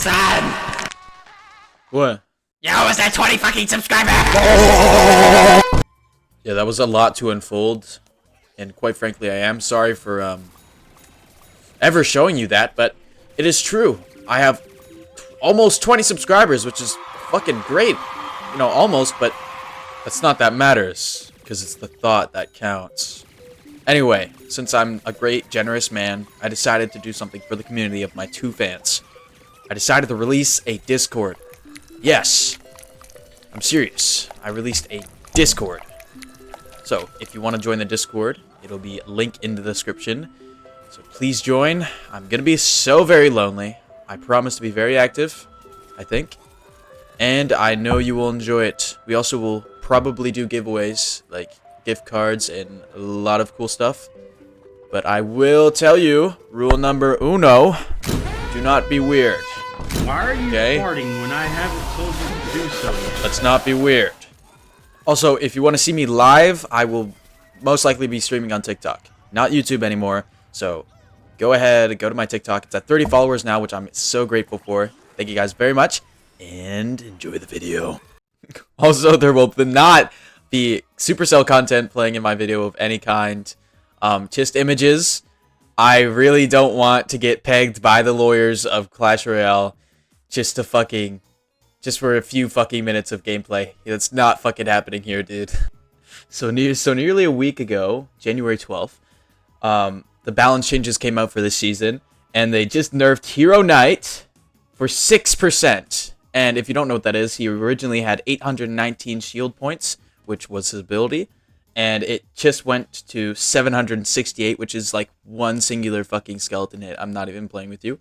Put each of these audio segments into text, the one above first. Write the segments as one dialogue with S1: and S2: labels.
S1: son!
S2: What?
S1: You owe us that 20 fucking subscribers!
S2: Yeah, that was a lot to unfold. And quite frankly, I am sorry for, ever showing you that, but it is true. I have almost 20 subscribers, which is fucking great. You know, almost, but that's not that matters, because it's the thought that counts. Anyway, since I'm a great, generous man, I decided to do something for the community of my 2 fans. I decided to release a Discord. Yes, I'm serious. I released a Discord. So, if you want to join the Discord, it'll be linked in the description. So please join. I'm gonna be so very lonely. I promise to be very active, I think. And I know you will enjoy it. We also will probably do giveaways, like gift cards and a lot of cool stuff. But I will tell you, rule number uno, do not be weird.
S3: Why are you
S2: Okay?
S3: farting when I haven't told you to do so yet?
S2: Let's not be weird. Also, if you want to see me live, I will most likely be streaming on TikTok. Not YouTube anymore. So, go ahead, go to my TikTok. It's at 30 followers now, which I'm so grateful for. Thank you guys very much. And enjoy the video. Also, there will not be Supercell content playing in my video of any kind. Just images. I really don't want to get pegged by the lawyers of Clash Royale just for a few fucking minutes of gameplay. It's not fucking happening here, dude. So nearly a week ago, January 12th, the balance changes came out for this season, and they just nerfed Hero Knight for 6%. And if you don't know what that is, he originally had 819 shield points, which was his ability, and it just went to 768, which is like one singular fucking skeleton hit. I'm not even playing with you.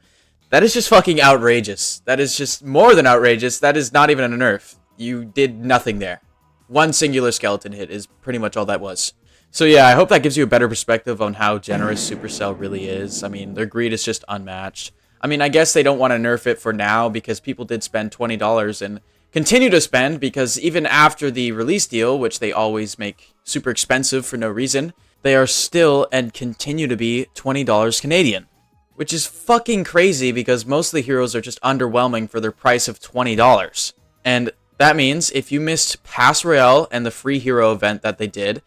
S2: That is just fucking outrageous. That is just more than outrageous. That is not even a nerf. You did nothing there. One singular skeleton hit is pretty much all that was. So yeah, I hope that gives you a better perspective on how generous Supercell really is. I mean, their greed is just unmatched. I mean, I guess they don't want to nerf it for now because people did spend $20 and continue to spend because even after the release deal, which they always make super expensive for no reason, they are still and continue to be $20 Canadian. Which is fucking crazy because most of the heroes are just underwhelming for their price of $20. And that means if you missed Pass Royale and the free hero event that they did,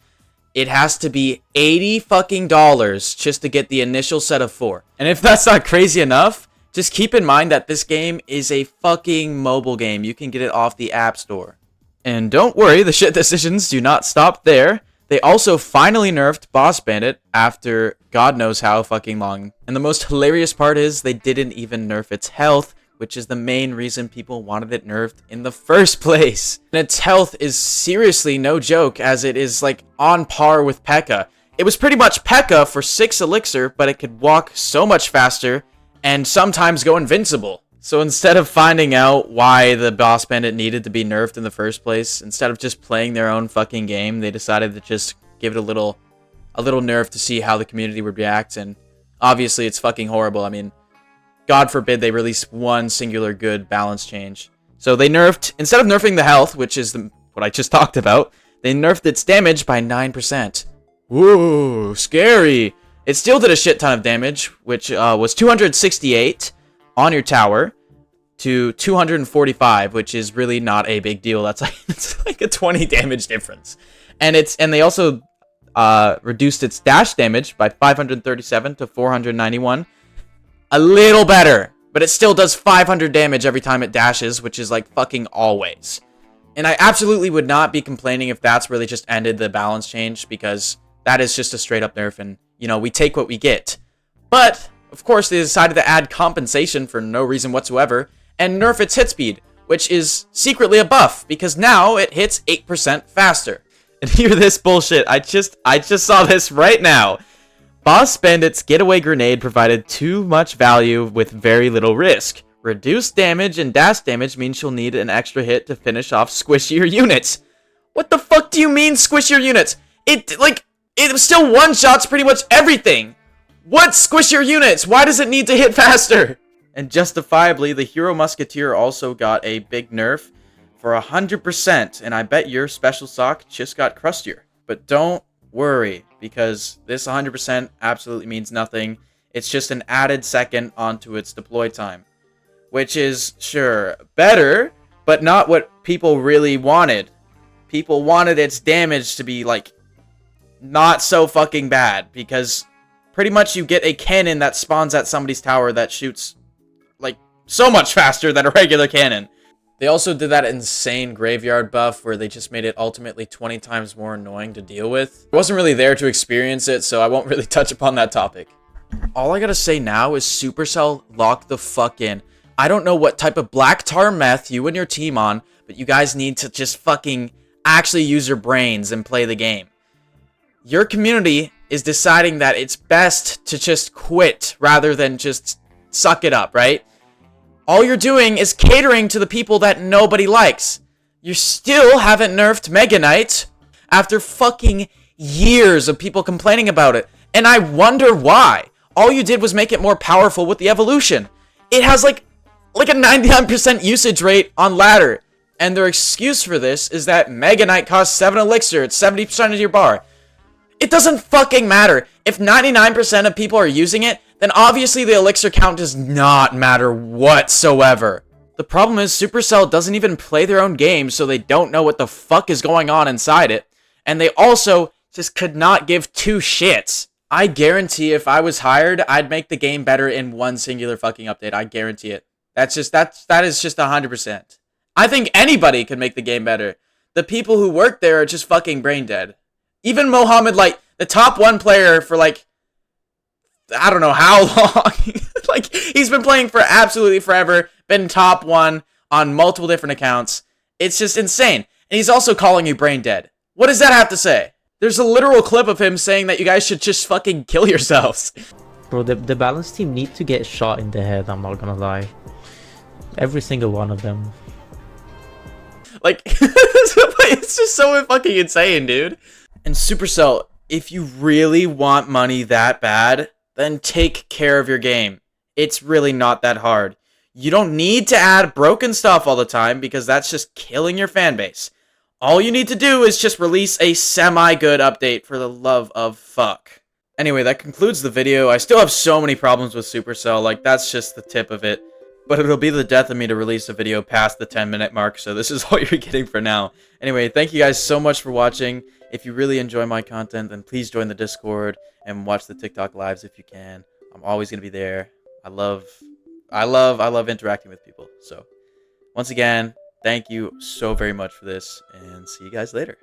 S2: it has to be $80 fucking dollars just to get the initial set of 4. And if that's not crazy enough, just keep in mind that this game is a fucking mobile game. You can get it off the App Store. And don't worry, the shit decisions do not stop there. They also finally nerfed Boss Bandit after God knows how fucking long. And the most hilarious part is they didn't even nerf its health, which is the main reason people wanted it nerfed in the first place. And its health is seriously no joke, as it is like on par with P.E.K.K.A. It was pretty much P.E.K.K.A. for 6 elixir, but it could walk so much faster and sometimes go invincible. So instead of finding out why the Boss Bandit needed to be nerfed in the first place, instead of just playing their own fucking game, they decided to just give it a little nerf to see how the community would react, and obviously it's fucking horrible. I mean, God forbid they release one singular good balance change. So they nerfed, instead of nerfing the health, which is what I just talked about, they nerfed its damage by 9%. Whoa, scary! It still did a shit ton of damage, which was 268 on your tower to 245, which is really not a big deal. That's like it's like a 20 damage difference. And they also reduced its dash damage by 537 to 491. A little better, but it still does 500 damage every time it dashes, which is like fucking always. And I absolutely would not be complaining if that's where they just ended the balance change, because that is just a straight up nerf, and you know, we take what we get. But of course, they decided to add compensation for no reason whatsoever and nerf its hit speed, which is secretly a buff because now it hits 8% faster. And hear this bullshit. I just saw this right now. Boss Bandit's getaway grenade provided too much value with very little risk. Reduced damage and dash damage means you'll need an extra hit to finish off squishier units. What the fuck do you mean squishier units? It still one-shots pretty much everything. What squishier units? Why does it need to hit faster? And justifiably, the Hero Musketeer also got a big nerf for 100%, and I bet your special sock just got crustier. But don't worry, because this 100% absolutely means nothing. It's just an added second onto its deploy time. which is, sure, better, but not what people really wanted. People wanted its damage to be, like, not so fucking bad, because pretty much you get a cannon that spawns at somebody's tower that shoots, like, so much faster than a regular cannon. They also did that insane graveyard buff where they just made it ultimately 20 times more annoying to deal with. I wasn't really there to experience it, so I won't really touch upon that topic. All I gotta say now is Supercell, lock the fuck in. I don't know what type of black tar meth you and your team on, but you guys need to just fucking actually use your brains and play the game. Your community is deciding that it's best to just quit rather than just suck it up, right? All you're doing is catering to the people that nobody likes. You still haven't nerfed Mega Knight after fucking years of people complaining about it. And I wonder why. All you did was make it more powerful with the evolution. It has like a 99% usage rate on ladder. And their excuse for this is that Mega Knight costs 7 elixir. It's 70% of your bar. It doesn't fucking matter. If 99% of people are using it, then obviously the elixir count does not matter whatsoever. The problem is Supercell doesn't even play their own game, so they don't know what the fuck is going on inside it. And they also just could not give two shits. I guarantee if I was hired, I'd make the game better in one singular fucking update. I guarantee it. That is just 100%. I think anybody could make the game better. The people who work there are just fucking brain dead. Even Mohammed, like, the top 1 player for, like, I don't know how long. Like, he's been playing for absolutely forever. Been top 1 on multiple different accounts. It's just insane. And he's also calling you brain dead. What does that have to say? There's a literal clip of him saying that you guys should just fucking kill yourselves.
S4: Bro, the balance team need to get shot in the head, I'm not gonna lie. Every single one of them.
S2: Like, it's just so fucking insane, dude. And Supercell, if you really want money that bad, then take care of your game. It's really not that hard. You don't need to add broken stuff all the time because that's just killing your fan base. All you need to do is just release a semi-good update for the love of fuck. Anyway, that concludes the video. I still have so many problems with Supercell, like that's just the tip of it. But it'll be the death of me to release a video past the 10-minute mark, so this is all you're getting for now. Anyway, thank you guys so much for watching. If you really enjoy my content, then please join the Discord and watch the TikTok lives if you can. I'm always gonna be there. I love interacting with people. So, once again, thank you so very much for this, and see you guys later.